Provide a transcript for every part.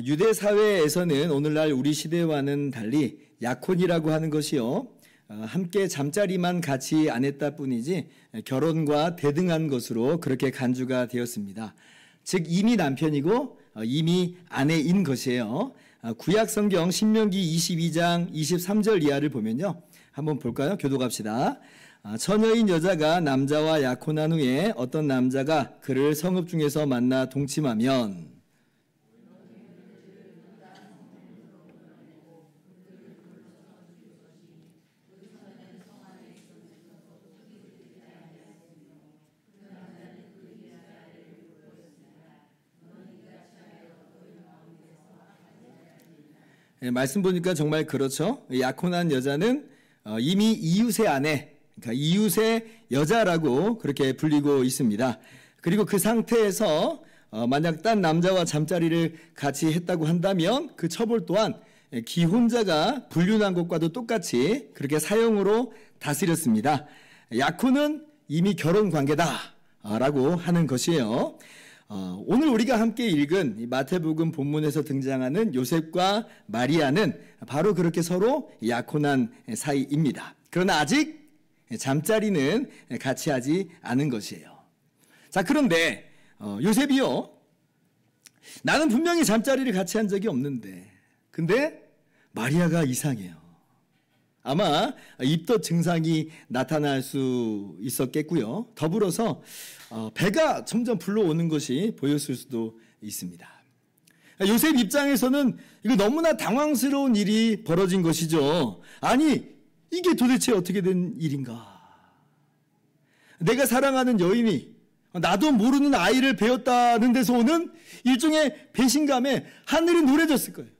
유대 사회에서는 오늘날 우리 시대와는 달리 약혼이라고 하는 것이요, 함께 잠자리만 같이 안 했다 뿐이지 결혼과 대등한 것으로 그렇게 간주가 되었습니다. 즉 이미 남편이고 이미 아내인 것이에요. 구약 성경 신명기 22장 23절 이하를 보면요, 한번 볼까요? 교독합시다. 처녀인 여자가 남자와 약혼한 후에 어떤 남자가 그를 성읍 중에서 만나 동침하면, 말씀 보니까 정말 그렇죠. 약혼한 여자는 이미 이웃의 아내, 그러니까 이웃의 여자라고 그렇게 불리고 있습니다. 그리고 그 상태에서 만약 딴 남자와 잠자리를 같이 했다고 한다면 그 처벌 또한 기혼자가 불륜한 것과도 똑같이 그렇게 사형으로 다스렸습니다. 약혼은 이미 결혼 관계다라고 하는 것이에요. 오늘 우리가 함께 읽은 마태복음 본문에서 등장하는 요셉과 마리아는 바로 그렇게 서로 약혼한 사이입니다. 그러나 아직 잠자리는 같이 하지 않은 것이에요. 자, 그런데 요셉이요, 나는 분명히 잠자리를 같이 한 적이 없는데, 근데 마리아가 이상해요. 아마 입덧 증상이 나타날 수 있었겠고요. 더불어서 배가 점점 불러오는 것이 보였을 수도 있습니다. 요셉 입장에서는 이거 너무나 당황스러운 일이 벌어진 것이죠. 아니, 이게 도대체 어떻게 된 일인가? 내가 사랑하는 여인이 나도 모르는 아이를 배웠다는 데서 오는 일종의 배신감에 하늘이 노래졌을 거예요.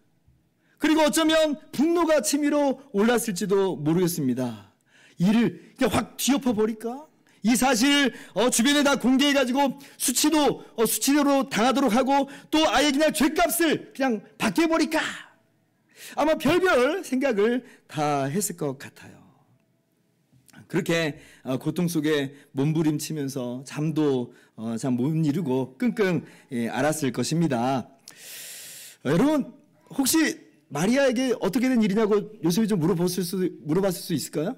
그리고 어쩌면 분노가 치밀어 올랐을지도 모르겠습니다. 이를 그냥 확 뒤엎어 버릴까? 이 사실 주변에 다 공개해가지고 수치로 당하도록 하고 또 아예 그냥 죄값을 그냥 받게 해버릴까? 아마 별별 생각을 다 했을 것 같아요. 그렇게 고통 속에 몸부림치면서 잠도 잘 못 이루고 끙끙 앓았을 것입니다. 여러분, 혹시 마리아에게 어떻게 된 일이냐고 요셉이 좀 물어봤을 수 있을까요?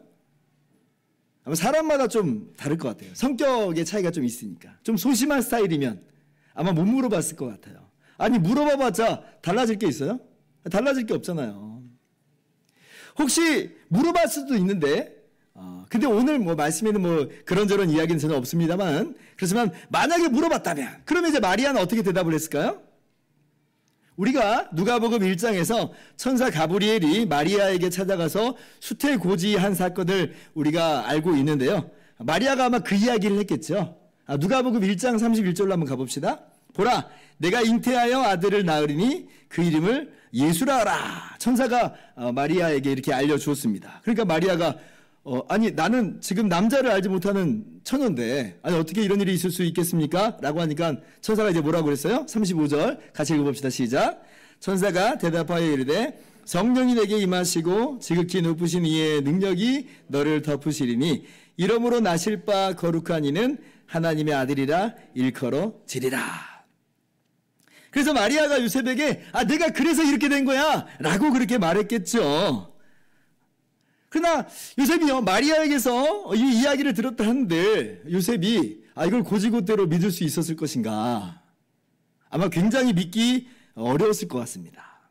아마 사람마다 좀 다를 것 같아요. 성격의 차이가 좀 있으니까. 좀 소심한 스타일이면 아마 못 물어봤을 것 같아요. 아니, 물어봐봤자 달라질 게 있어요? 달라질 게 없잖아요. 혹시 물어봤을 수도 있는데, 근데 오늘 말씀에는 그런저런 이야기는 전혀 없습니다만, 그렇지만 만약에 물어봤다면, 그러면 이제 마리아는 어떻게 대답을 했을까요? 우리가 누가복음 1장에서 천사 가브리엘이 마리아에게 찾아가서 수태고지한 사건을 우리가 알고 있는데요. 마리아가 아마 그 이야기를 했겠죠. 누가복음 1장 31절로 한번 가봅시다. 보라, 내가 잉태하여 아들을 낳으리니 그 이름을 예수라 하라. 천사가 마리아에게 이렇게 알려주었습니다. 그러니까 마리아가 아니, 나는 지금 남자를 알지 못하는 처녀인데, 아니, 어떻게 이런 일이 있을 수 있겠습니까? 라고 하니까 천사가 이제 뭐라고 그랬어요? 35절 같이 읽어봅시다. 시작. 천사가 대답하여 이르되 성령이 내게 임하시고 지극히 높으신 이의 능력이 너를 덮으시리니 이러므로 나실 바 거룩한 이는 하나님의 아들이라 일컬어지리라. 그래서 마리아가 요셉에게 내가 그래서 이렇게 된 거야 라고 그렇게 말했겠죠. 그러나 요셉이요, 마리아에게서 이 이야기를 들었다 하는데 요셉이 이걸 고지고대로 믿을 수 있었을 것인가? 아마 굉장히 믿기 어려웠을 것 같습니다.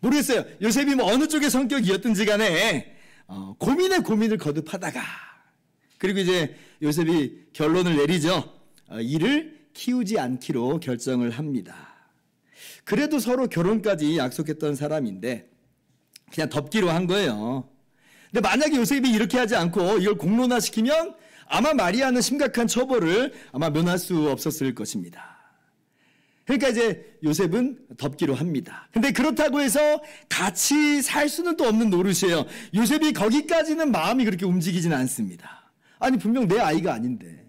모르겠어요. 요셉이 어느 쪽의 성격이었든지 간에 고민을 거듭하다가, 그리고 이제 요셉이 결론을 내리죠. 이를 키우지 않기로 결정을 합니다. 그래도 서로 결혼까지 약속했던 사람인데 그냥 덮기로 한 거예요. 근데 만약에 요셉이 이렇게 하지 않고 이걸 공론화시키면 아마 마리아는 심각한 처벌을 아마 면할 수 없었을 것입니다. 그러니까 이제 요셉은 덮기로 합니다. 근데 그렇다고 해서 같이 살 수는 또 없는 노릇이에요. 요셉이 거기까지는 마음이 그렇게 움직이지는 않습니다. 아니, 분명 내 아이가 아닌데.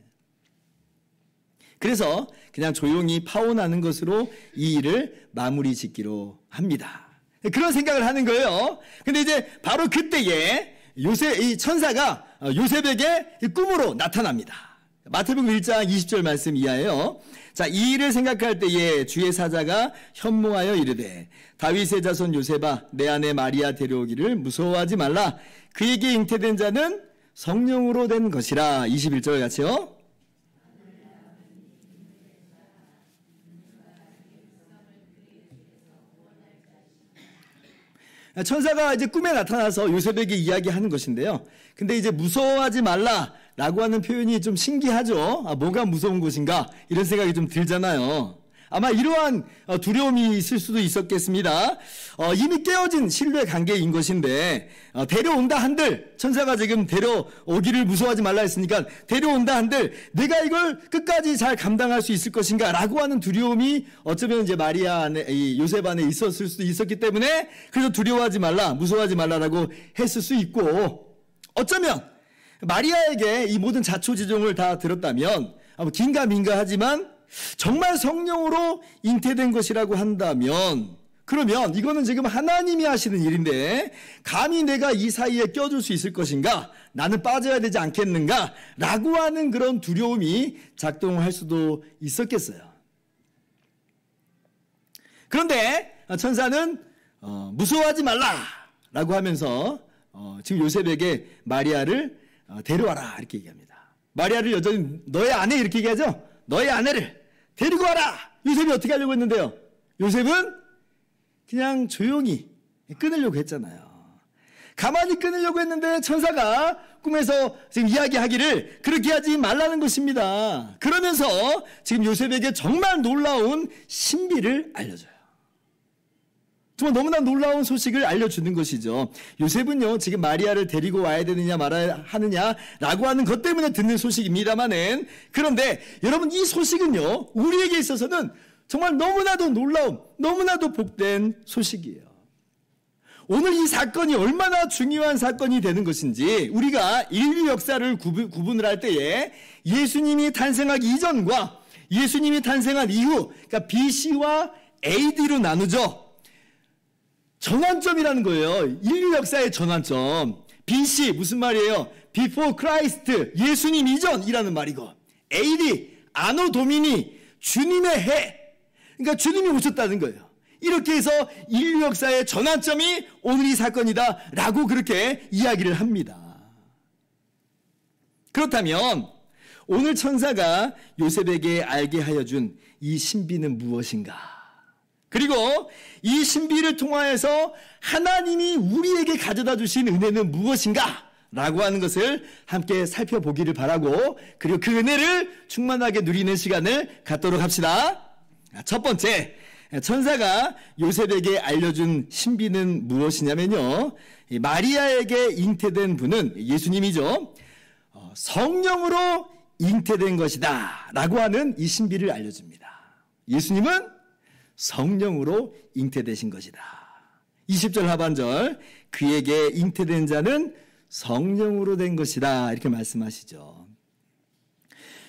그래서 그냥 조용히 파혼하는 것으로 이 일을 마무리 짓기로 합니다. 그런 생각을 하는 거예요. 근데 이제 바로 그때에 이 천사가 요셉에게 꿈으로 나타납니다. 마태복음 1장 20절 말씀 이하예요. 자, 이 일을 생각할 때에 주의 사자가 현몽하여 이르되 다윗의 자손 요셉아 내 아내 마리아 데려오기를 무서워하지 말라. 그에게 잉태된 자는 성령으로 된 것이라. 21절 같이요. 천사가 이제 꿈에 나타나서 요셉에게 이야기하는 것인데요. 근데 이제 무서워하지 말라라고 하는 표현이 좀 신기하죠. 뭐가 무서운 것인가 이런 생각이 좀 들잖아요. 아마 이러한 두려움이 있을 수도 있었겠습니다. 이미 깨어진 신뢰 관계인 것인데 데려온다 한들, 천사가 지금 데려오기를 무서워하지 말라 했으니까 데려온다 한들 내가 이걸 끝까지 잘 감당할 수 있을 것인가 라고 하는 두려움이 어쩌면 이제 마리아 안에, 요셉 안에 있었을 수도 있었기 때문에 그래서 두려워하지 말라, 무서워하지 말라라고 했을 수 있고, 어쩌면 마리아에게 이 모든 자초지종을 다 들었다면 긴가민가 하지만 정말 성령으로 잉태된 것이라고 한다면, 그러면 이거는 지금 하나님이 하시는 일인데 감히 내가 이 사이에 껴줄 수 있을 것인가, 나는 빠져야 되지 않겠는가 라고 하는 그런 두려움이 작동할 수도 있었겠어요. 그런데 천사는 무서워하지 말라 라고 하면서 지금 요셉에게 마리아를 데려와라 이렇게 얘기합니다. 마리아를 여전히 너의 아내 이렇게 얘기하죠. 너의 아내를 데리고 와라. 요셉이 어떻게 하려고 했는데요? 요셉은 그냥 조용히 끊으려고 했잖아요. 가만히 끊으려고 했는데 천사가 꿈에서 지금 이야기하기를 그렇게 하지 말라는 것입니다. 그러면서 지금 요셉에게 정말 놀라운 신비를 알려줘요. 정말 너무나 놀라운 소식을 알려주는 것이죠. 요셉은요, 지금 마리아를 데리고 와야 되느냐 말아야 하느냐라고 하는 것 때문에 듣는 소식입니다만은, 그런데 여러분 이 소식은요, 우리에게 있어서는 정말 너무나도 놀라운, 너무나도 복된 소식이에요. 오늘 이 사건이 얼마나 중요한 사건이 되는 것인지 우리가 인류 역사를 구분을 할 때에 예수님이 탄생하기 이전과 예수님이 탄생한 이후, 그러니까 BC와 AD로 나누죠. 전환점이라는 거예요. 인류 역사의 전환점. BC 무슨 말이에요? Before Christ, 예수님 이전이라는 말이고, AD, 아노 도미니, 주님의 해. 그러니까 주님이 오셨다는 거예요. 이렇게 해서 인류 역사의 전환점이 오늘 이 사건이다 라고 그렇게 이야기를 합니다. 그렇다면 오늘 천사가 요셉에게 알게 하여 준 이 신비는 무엇인가? 그리고 이 신비를 통하여서 하나님이 우리에게 가져다 주신 은혜는 무엇인가? 라고 하는 것을 함께 살펴보기를 바라고, 그리고 그 은혜를 충만하게 누리는 시간을 갖도록 합시다. 첫 번째, 천사가 요셉에게 알려준 신비는 무엇이냐면요, 마리아에게 잉태된 분은 예수님이죠. 성령으로 잉태된 것이다 라고 하는 이 신비를 알려줍니다. 예수님은 성령으로 잉태되신 것이다. 20절 하반절, 그에게 잉태된 자는 성령으로 된 것이다 이렇게 말씀하시죠.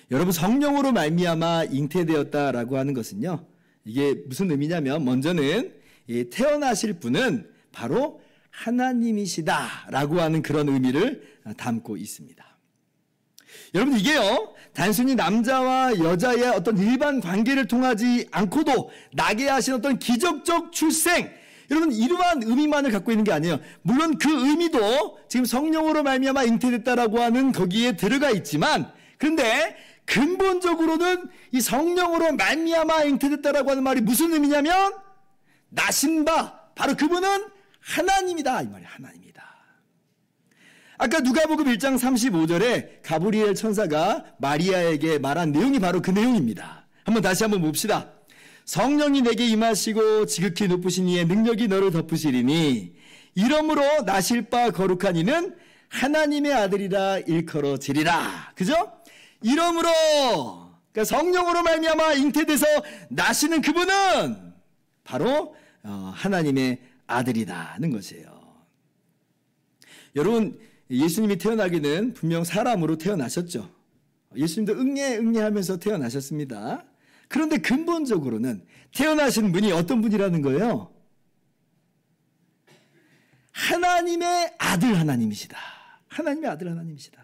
여러분, 성령으로 말미암아 잉태되었다라고 하는 것은요, 이게 무슨 의미냐면, 먼저는 태어나실 분은 바로 하나님이시다라고 하는 그런 의미를 담고 있습니다. 여러분, 이게요, 단순히 남자와 여자의 어떤 일반 관계를 통하지 않고도 나게 하신 어떤 기적적 출생, 여러분 이러한 의미만을 갖고 있는 게 아니에요. 물론 그 의미도 지금 성령으로 말미암아 잉태됐다라고 하는 거기에 들어가 있지만, 그런데 근본적으로는 이 성령으로 말미암아 잉태됐다라고 하는 말이 무슨 의미냐면, 나신 바 바로 그분은 하나님이다 이 말이에요. 하나님이다. 아까 누가복음 1장 35절에 가브리엘 천사가 마리아에게 말한 내용이 바로 그 내용입니다. 다시 한번 봅시다. 성령이 내게 임하시고 지극히 높으신 이의 능력이 너를 덮으시리니 이러므로 나실 바 거룩한 이는 하나님의 아들이라 일컬어지리라. 그죠? 이러므로, 그러니까 성령으로 말미암아 잉태돼서 나시는 그분은 바로 하나님의 아들이라는 것이에요. 여러분, 예수님이 태어나기는 분명 사람으로 태어나셨죠. 예수님도 응애하면서 태어나셨습니다. 그런데 근본적으로는 태어나신 분이 어떤 분이라는 거예요? 하나님의 아들 하나님이시다. 하나님의 아들 하나님이시다.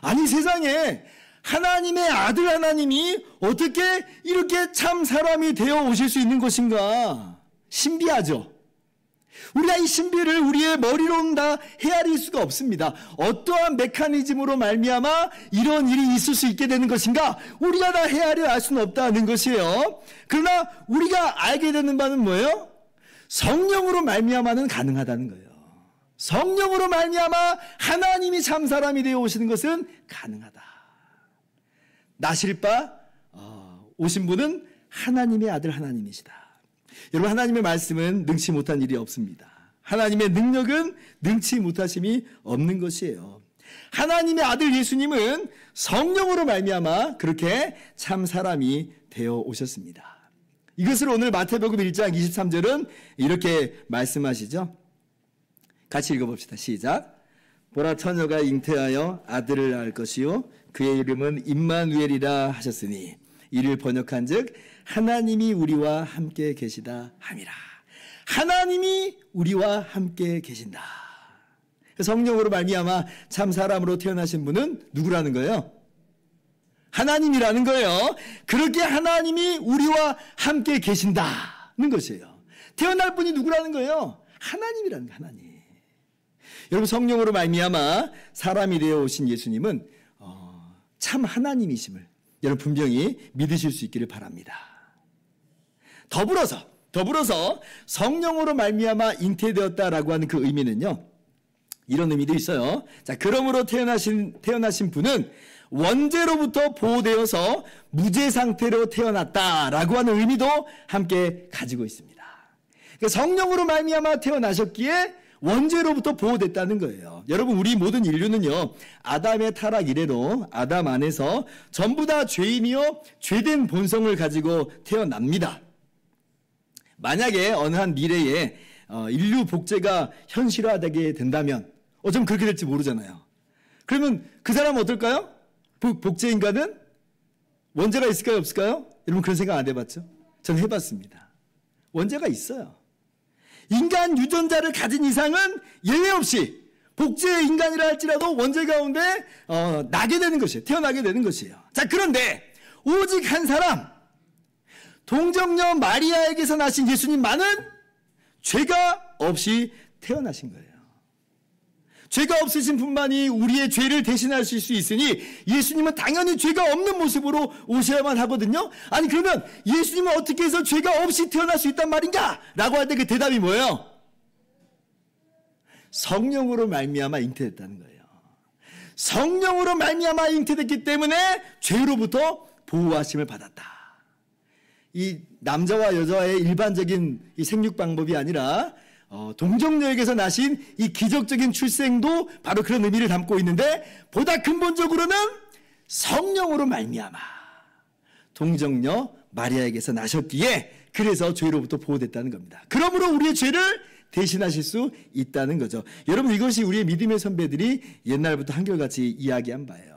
아니, 세상에 하나님의 아들 하나님이 어떻게 이렇게 참 사람이 되어 오실 수 있는 것인가? 신비하죠. 우리가 이 신비를 우리의 머리로는 다 헤아릴 수가 없습니다. 어떠한 메커니즘으로 말미암아 이런 일이 있을 수 있게 되는 것인가? 우리가 다 헤아려 알 수는 없다는 것이에요. 그러나 우리가 알게 되는 바는 뭐예요? 성령으로 말미암아는 가능하다는 거예요. 성령으로 말미암아 하나님이 참 사람이 되어 오시는 것은 가능하다. 나실 바 오신 분은 하나님의 아들 하나님이시다. 여러분, 하나님의 말씀은 능치 못한 일이 없습니다. 하나님의 능력은 능치 못하심이 없는 것이에요. 하나님의 아들 예수님은 성령으로 말미암아 그렇게 참 사람이 되어 오셨습니다. 이것을 오늘 마태복음 1장 23절은 이렇게 말씀하시죠. 같이 읽어봅시다. 시작. 보라, 처녀가 잉태하여 아들을 낳을 것이요 그의 이름은 임마누엘이라 하셨으니 이를 번역한즉 하나님이 우리와 함께 계시다 함이라. 하나님이 우리와 함께 계신다. 성령으로 말미암아 참 사람으로 태어나신 분은 누구라는 거예요? 하나님이라는 거예요. 그렇게 하나님이 우리와 함께 계신다는 것이에요. 태어날 분이 누구라는 거예요? 하나님이라는 거예요. 하나님. 여러분, 성령으로 말미암아 사람이 되어 오신 예수님은 참 하나님이심을 여러분 분명히 믿으실 수 있기를 바랍니다. 더불어서 성령으로 말미암아 잉태되었다라고 하는 그 의미는요, 이런 의미도 있어요. 자, 그러므로 태어나신 분은 원죄로부터 보호되어서 무죄 상태로 태어났다라고 하는 의미도 함께 가지고 있습니다. 그러니까 성령으로 말미암아 태어나셨기에 원죄로부터 보호됐다는 거예요. 여러분, 우리 모든 인류는요, 아담의 타락 이래로 아담 안에서 전부 다 죄인이요 죄된 본성을 가지고 태어납니다. 만약에 어느 한 미래에 인류 복제가 현실화되게 된다면 좀 그렇게 될지 모르잖아요. 그러면 그 사람은 어떨까요? 복제 인간은 원죄가 있을까요, 없을까요? 여러분, 그런 생각 안 해봤죠? 저는 해봤습니다. 원죄가 있어요. 인간 유전자를 가진 이상은 예외 없이 복제 인간이라 할지라도 원죄 가운데 나게 되는 것이에요. 태어나게 되는 것이에요. 자, 그런데 오직 한 사람, 동정녀 마리아에게서 나신 예수님만은 죄가 없이 태어나신 거예요. 죄가 없으신 분만이 우리의 죄를 대신하실 수 있으니 예수님은 당연히 죄가 없는 모습으로 오셔야만 하거든요. 아니, 그러면 예수님은 어떻게 해서 죄가 없이 태어날 수 있단 말인가? 라고 할 때 그 대답이 뭐예요? 성령으로 말미암아 잉태됐다는 거예요. 성령으로 말미암아 잉태됐기 때문에 죄로부터 보호하심을 받았다. 이 남자와 여자의 일반적인 이 생육 방법이 아니라 동정녀에게서 나신 이 기적적인 출생도 바로 그런 의미를 담고 있는데, 보다 근본적으로는 성령으로 말미암아 동정녀 마리아에게서 나셨기에 그래서 죄로부터 보호됐다는 겁니다. 그러므로 우리의 죄를 대신하실 수 있다는 거죠. 여러분, 이것이 우리의 믿음의 선배들이 옛날부터 한결같이 이야기한 바예요.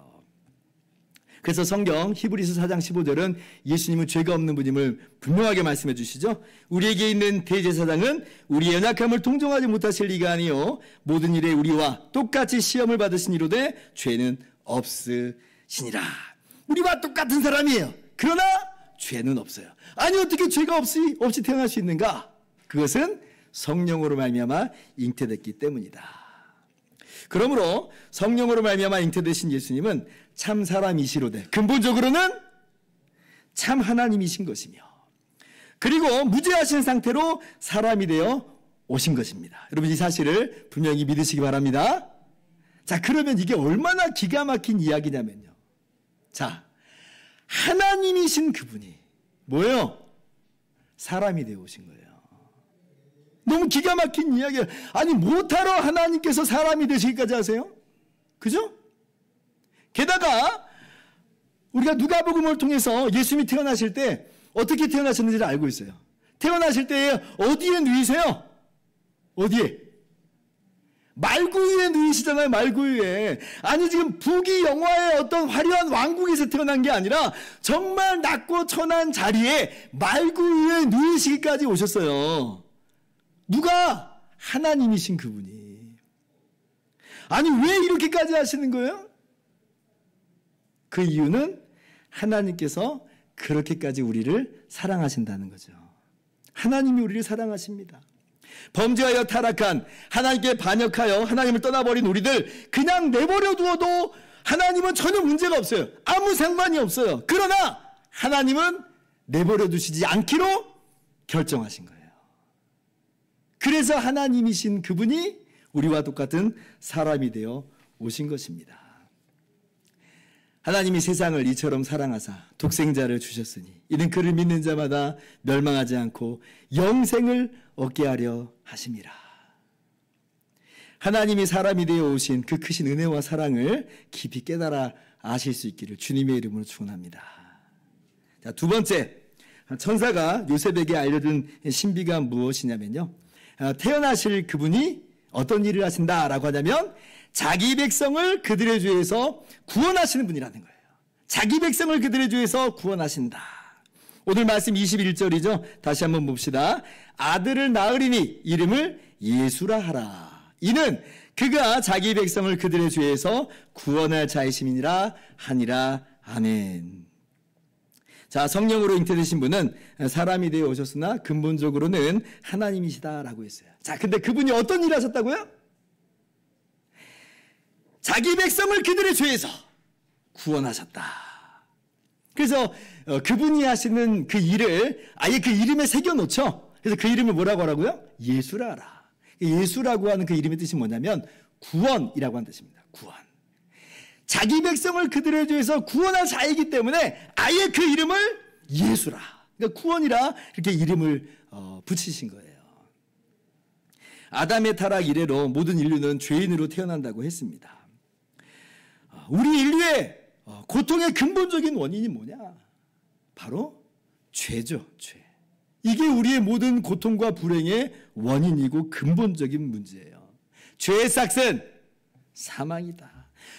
그래서 성경 히브리서 4장 15절은 예수님은 죄가 없는 분임을 분명하게 말씀해 주시죠. 우리에게 있는 대제사장은 우리의 연약함을 동정하지 못하실 리가 아니요 모든 일에 우리와 똑같이 시험을 받으신 이로되 죄는 없으시니라. 우리와 똑같은 사람이에요. 그러나 죄는 없어요. 아니, 어떻게 죄가 없이 태어날 수 있는가? 그것은 성령으로 말미암아 잉태됐기 때문이다. 그러므로 성령으로 말미암아 잉태되신 예수님은 참 사람이시로되 근본적으로는 참 하나님이신 것이며, 그리고 무죄하신 상태로 사람이 되어 오신 것입니다. 여러분, 이 사실을 분명히 믿으시기 바랍니다. 자, 그러면 이게 얼마나 기가 막힌 이야기냐면요. 자, 하나님이신 그분이 뭐예요? 사람이 되어 오신 거예요. 너무 기가 막힌 이야기예요. 아니, 못하러 하나님께서 사람이 되시기까지 하세요? 그죠? 게다가 우리가 누가복음을 통해서 예수님이 태어나실 때 어떻게 태어나셨는지를 알고 있어요. 태어나실 때 어디에 누이세요? 어디에? 말구유에 누이시잖아요. 말구유에. 아니, 지금 부귀 영화의 어떤 화려한 왕국에서 태어난 게 아니라 정말 낮고 천한 자리에 말구유에 누이시기까지 오셨어요. 누가? 하나님이신 그분이. 아니, 왜 이렇게까지 하시는 거예요? 그 이유는 하나님께서 그렇게까지 우리를 사랑하신다는 거죠. 하나님이 우리를 사랑하십니다. 범죄하여 타락한, 하나님께 반역하여 하나님을 떠나버린 우리들 그냥 내버려 두어도 하나님은 전혀 문제가 없어요. 아무 상관이 없어요. 그러나 하나님은 내버려 두시지 않기로 결정하신 거예요. 그래서 하나님이신 그분이 우리와 똑같은 사람이 되어 오신 것입니다. 하나님이 세상을 이처럼 사랑하사 독생자를 주셨으니 이는 그를 믿는 자마다 멸망하지 않고 영생을 얻게 하려 하심이라. 하나님이 사람이 되어 오신 그 크신 은혜와 사랑을 깊이 깨달아 아실 수 있기를 주님의 이름으로 축원합니다. 자, 두 번째, 천사가 요셉에게 알려준 신비가 무엇이냐면요, 태어나실 그분이 어떤 일을 하신다라고 하냐면 자기 백성을 그들의 죄에서 구원하시는 분이라는 거예요. 자기 백성을 그들의 죄에서 구원하신다. 오늘 말씀 21절이죠. 다시 한번 봅시다. 아들을 낳으리니 이름을 예수라 하라. 이는 그가 자기 백성을 그들의 죄에서 구원할 자이심이니라 하니라. 아멘. 자, 성령으로 잉태되신 분은 사람이 되어 오셨으나 근본적으로는 하나님이시다라고 했어요. 자, 근데 그분이 어떤 일을 하셨다고요? 자기 백성을 그들의 죄에서 구원하셨다. 그래서 그분이 하시는 그 일을 아예 그 이름에 새겨놓죠. 그래서 그 이름을 뭐라고 하라고요? 예수라 하라. 예수라고 하는 그 이름의 뜻이 뭐냐면 구원이라고 하는 뜻입니다. 구원. 자기 백성을 그들의 죄에서 구원할 자이기 때문에 아예 그 이름을 예수라, 그러니까 구원이라 이렇게 이름을 붙이신 거예요. 아담의 타락 이래로 모든 인류는 죄인으로 태어난다고 했습니다. 우리 인류의 고통의 근본적인 원인이 뭐냐? 바로 죄죠. 죄. 이게 우리의 모든 고통과 불행의 원인이고 근본적인 문제예요. 죄의 삭은 사망이다.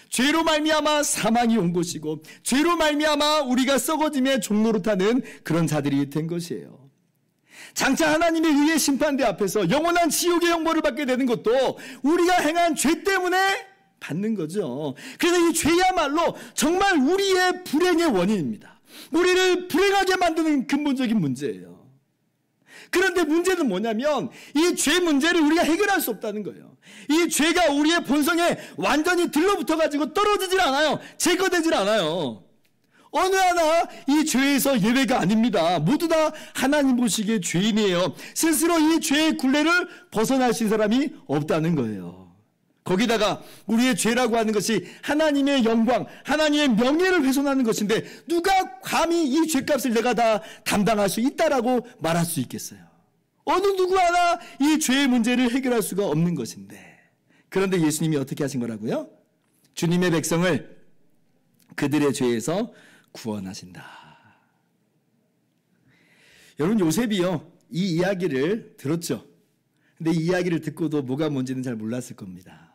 죄로 말미암아 사망이 온 것이고 죄로 말미암아 우리가 썩어짐의 종로로 타는 그런 자들이 된 것이에요. 장차 하나님의 의의 심판대 앞에서 영원한 지옥의 형벌을 받게 되는 것도 우리가 행한 죄 때문에 받는 거죠. 그래서 이 죄야말로 정말 우리의 불행의 원인입니다. 우리를 불행하게 만드는 근본적인 문제예요. 그런데 문제는 뭐냐면 이 죄 문제를 우리가 해결할 수 없다는 거예요. 이 죄가 우리의 본성에 완전히 들러붙어가지고 떨어지질 않아요. 제거되질 않아요. 어느 하나 이 죄에서 예외가 아닙니다. 모두 다 하나님 보시기에 죄인이에요. 스스로 이 죄의 굴레를 벗어날 수 있는 사람이 없다는 거예요. 거기다가 우리의 죄라고 하는 것이 하나님의 영광, 하나님의 명예를 훼손하는 것인데 누가 감히 이 죄값을 내가 다 담당할 수 있다라고 말할 수 있겠어요? 어느 누구 하나 이 죄의 문제를 해결할 수가 없는 것인데, 그런데 예수님이 어떻게 하신 거라고요? 주님의 백성을 그들의 죄에서 구원하신다. 여러분, 요셉이요, 이 이야기를 들었죠. 근데 이 이야기를 듣고도 뭐가 뭔지는 잘 몰랐을 겁니다.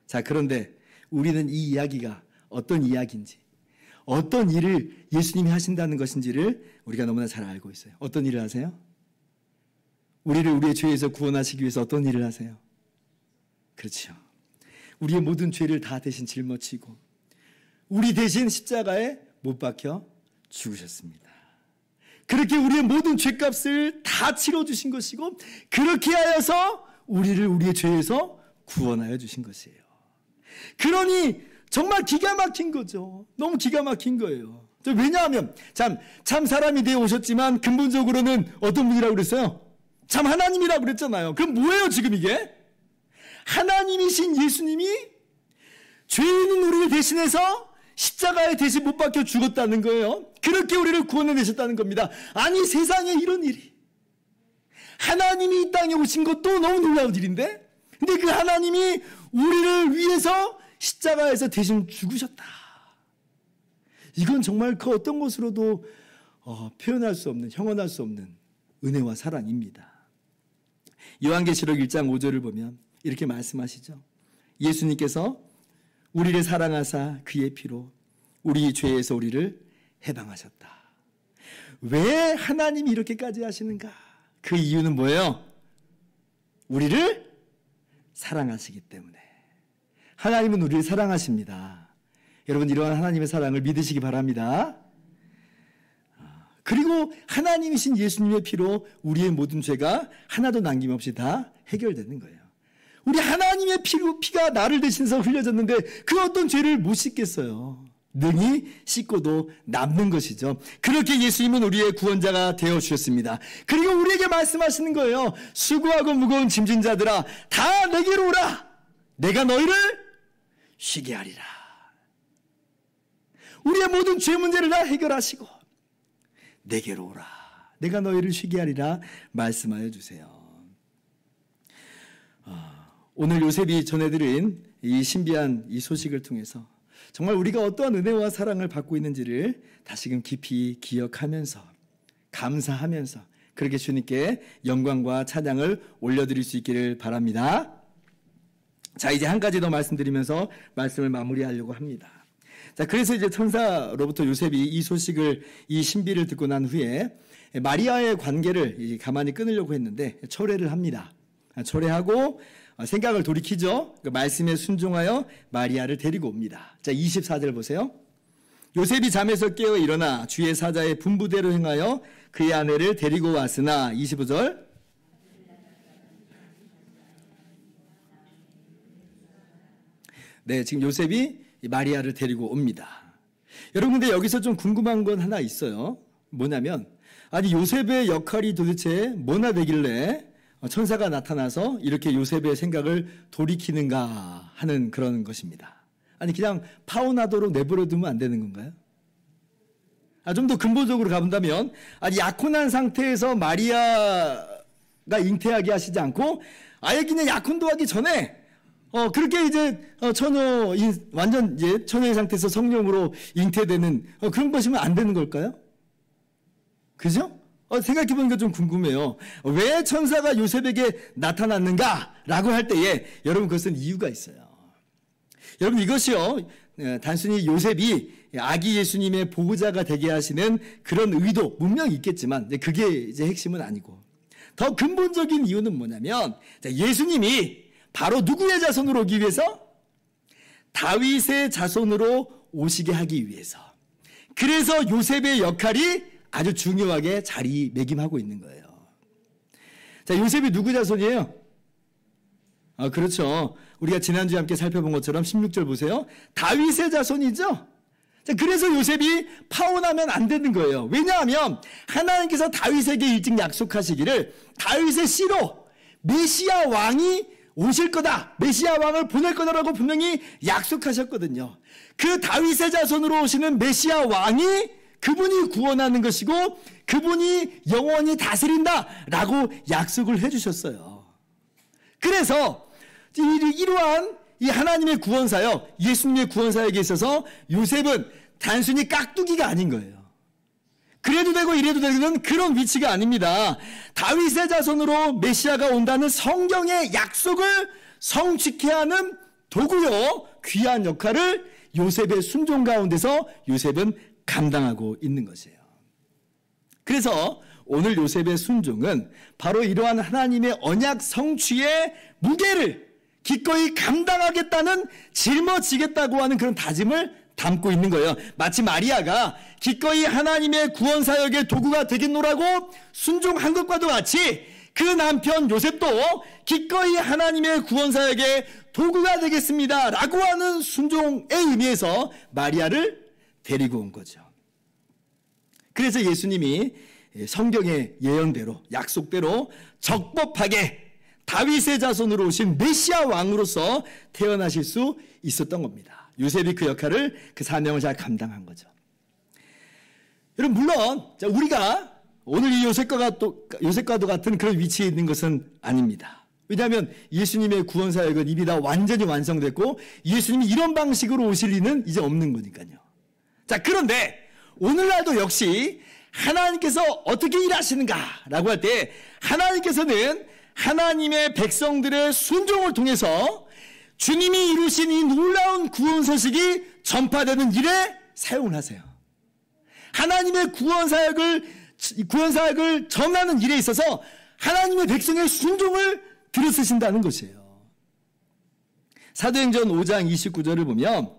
자, 그런데 우리는 이 이야기가 어떤 이야기인지, 어떤 일을 예수님이 하신다는 것인지를 우리가 너무나 잘 알고 있어요. 어떤 일을 하세요? 우리를 우리의 죄에서 구원하시기 위해서 어떤 일을 하세요? 그렇죠. 우리의 모든 죄를 다 대신 짊어지고 우리 대신 십자가에 못 박혀 죽으셨습니다. 그렇게 우리의 모든 죄값을 다 치러주신 것이고 그렇게 하여서 우리를 우리의 죄에서 구원하여 주신 것이에요. 그러니 정말 기가 막힌 거죠. 너무 기가 막힌 거예요. 왜냐하면 참 사람이 되어 오셨지만 근본적으로는 어떤 분이라고 그랬어요? 참 하나님이라고 그랬잖아요. 그럼 뭐예요 지금 이게? 하나님이신 예수님이 죄인인 우리를 대신해서 십자가에 대신 못 박혀 죽었다는 거예요. 그렇게 우리를 구원해내셨다는 겁니다. 아니, 세상에 이런 일이, 하나님이 이 땅에 오신 것도 너무 놀라운 일인데, 근데 그 하나님이 우리를 위해서 십자가에서 대신 죽으셨다. 이건 정말 그 어떤 것으로도 표현할 수 없는, 형언할 수 없는 은혜와 사랑입니다. 요한계시록 1장 5절을 보면 이렇게 말씀하시죠. 예수님께서 우리를 사랑하사 그의 피로 우리 죄에서 우리를 해방하셨다. 왜 하나님이 이렇게까지 하시는가? 그 이유는 뭐예요? 우리를 사랑하시기 때문에. 하나님은 우리를 사랑하십니다. 여러분 이러한 하나님의 사랑을 믿으시기 바랍니다. 그리고 하나님이신 예수님의 피로 우리의 모든 죄가 하나도 남김없이 다 해결되는 거예요. 우리 하나님의 피가 나를 대신해서 흘려졌는데 그 어떤 죄를 못 씻겠어요. 능히 씻고도 남는 것이죠. 그렇게 예수님은 우리의 구원자가 되어주셨습니다. 그리고 우리에게 말씀하시는 거예요. 수고하고 무거운 짐진 자들아 다 내게로 오라. 내가 너희를 쉬게 하리라. 우리의 모든 죄 문제를 다 해결하시고 내게로 오라. 내가 너희를 쉬게 하리라 말씀하여 주세요. 오늘 요셉이 전해드린 이 신비한 이 소식을 통해서 정말 우리가 어떠한 은혜와 사랑을 받고 있는지를 다시금 깊이 기억하면서 감사하면서 그렇게 주님께 영광과 찬양을 올려드릴 수 있기를 바랍니다. 자, 이제 한 가지 더 말씀드리면서 말씀을 마무리하려고 합니다. 자, 그래서 이제 천사로부터 요셉이 이 소식을, 이 신비를 듣고 난 후에 마리아의 관계를 가만히 끊으려고 했는데 철회를 합니다. 철회하고 생각을 돌이키죠. 그 말씀에 순종하여 마리아를 데리고 옵니다. 자, 24절 보세요. 요셉이 잠에서 깨어 일어나 주의 사자의 분부대로 행하여 그의 아내를 데리고 왔으나 25절. 네, 지금 요셉이 마리아를 데리고 옵니다. 여러분, 근데 여기서 좀 궁금한 건 하나 있어요. 뭐냐면, 아니, 요셉의 역할이 도대체 뭐나 되길래 천사가 나타나서 이렇게 요셉의 생각을 돌이키는가 하는 그런 것입니다. 아니, 그냥 파혼하도록 내버려두면 안 되는 건가요? 좀 더 근본적으로 가본다면, 아니, 약혼한 상태에서 마리아가 잉태하게 하시지 않고, 아예 그냥 약혼도 하기 전에, 그렇게 이제, 완전 이제 처녀의 상태에서 성령으로 잉태되는, 그런 것이면 안 되는 걸까요? 그죠? 생각해보니까 좀 궁금해요. 왜 천사가 요셉에게 나타났는가라고 할 때에, 여러분, 그것은 이유가 있어요. 여러분, 이것이요, 단순히 요셉이 아기 예수님의 보호자가 되게 하시는 그런 의도, 분명히 있겠지만, 그게 이제 핵심은 아니고, 더 근본적인 이유는 뭐냐면, 예수님이 바로 누구의 자손으로 오기 위해서? 다윗의 자손으로 오시게 하기 위해서. 그래서 요셉의 역할이 아주 중요하게 자리매김하고 있는 거예요. 자, 요셉이 누구 자손이에요? 그렇죠. 우리가 지난주에 함께 살펴본 것처럼 16절 보세요. 다윗의 자손이죠? 자, 그래서 요셉이 파혼하면 안 되는 거예요. 왜냐하면 하나님께서 다윗에게 일찍 약속하시기를 다윗의 씨로 메시아 왕이 오실 거다. 메시아 왕을 보낼 거다라고 분명히 약속하셨거든요. 그 다윗의 자손으로 오시는 메시아 왕이 그분이 구원하는 것이고 그분이 영원히 다스린다라고 약속을 해주셨어요. 그래서 이러한 이 하나님의 구원사역, 예수님의 구원사역에 있어서 요셉은 단순히 깍두기가 아닌 거예요. 그래도 되고 이래도 되는 그런 위치가 아닙니다. 다윗의 자손으로 메시아가 온다는 성경의 약속을 성취케 하는 도구요, 귀한 역할을 요셉의 순종 가운데서 요셉은 감당하고 있는 것이에요. 그래서 오늘 요셉의 순종은 바로 이러한 하나님의 언약 성취의 무게를 기꺼이 감당하겠다는, 짊어지겠다고 하는 그런 다짐을 담고 있는 거예요. 마치 마리아가 기꺼이 하나님의 구원사역의 도구가 되겠노라고 순종한 것과도 같이 그 남편 요셉도 기꺼이 하나님의 구원사역의 도구가 되겠습니다 라고 하는 순종의 의미에서 마리아를 데리고 온 거죠. 그래서 예수님이 성경의 예언대로, 약속대로 적법하게 다윗의 자손으로 오신 메시아 왕으로서 태어나실 수 있었던 겁니다. 요셉이 그 역할을, 그 사명을 잘 감당한 거죠. 여러분, 물론 우리가 오늘 이 요셉과도 같은 그런 위치에 있는 것은 아닙니다. 왜냐하면 예수님의 구원사역은 이미 다 완전히 완성됐고 예수님이 이런 방식으로 오실 리는 이제 없는 거니까요. 자, 그런데 오늘날도 역시 하나님께서 어떻게 일하시는가라고 할 때 하나님께서는 하나님의 백성들의 순종을 통해서 주님이 이루신 이 놀라운 구원 소식이 전파되는 일에 사용을 하세요. 하나님의 구원사역을 전하는 일에 있어서 하나님의 백성의 순종을 들여쓰신다는 것이에요. 사도행전 5장 29절을 보면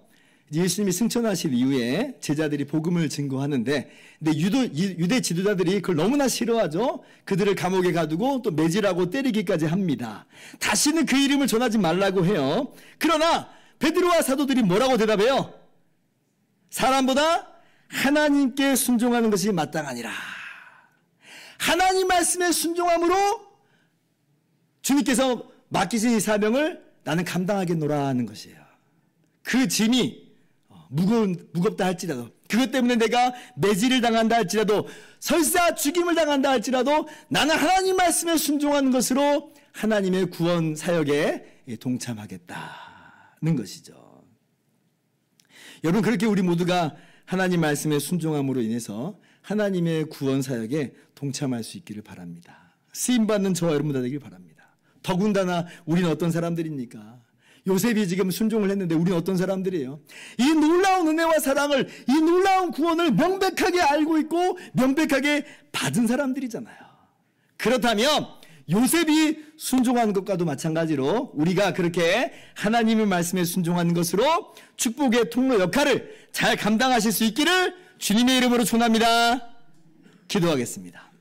예수님이 승천하실 이후에 제자들이 복음을 증거하는데, 근데 유대 지도자들이 그걸 너무나 싫어하죠. 그들을 감옥에 가두고 또 매질하고 때리기까지 합니다. 다시는 그 이름을 전하지 말라고 해요. 그러나 베드로와 사도들이 뭐라고 대답해요? 사람보다 하나님께 순종하는 것이 마땅하니라. 하나님 말씀에 순종함으로 주님께서 맡기신 이 사명을 나는 감당하겠노라 하는 것이에요. 그 짐이 무겁다 할지라도, 그것 때문에 내가 매질을 당한다 할지라도, 설사 죽임을 당한다 할지라도 나는 하나님 말씀에 순종하는 것으로 하나님의 구원 사역에 동참하겠다는 것이죠. 여러분, 그렇게 우리 모두가 하나님 말씀에 순종함으로 인해서 하나님의 구원 사역에 동참할 수 있기를 바랍니다. 쓰임받는 저와 여러분 다 되길 바랍니다. 더군다나 우리는 어떤 사람들입니까? 요셉이 지금 순종을 했는데 우리는 어떤 사람들이에요? 이 놀라운 은혜와 사랑을, 이 놀라운 구원을 명백하게 알고 있고 명백하게 받은 사람들이잖아요. 그렇다면 요셉이 순종한 것과도 마찬가지로 우리가 그렇게 하나님의 말씀에 순종하는 것으로 축복의 통로 역할을 잘 감당하실 수 있기를 주님의 이름으로 축원합니다. 기도하겠습니다.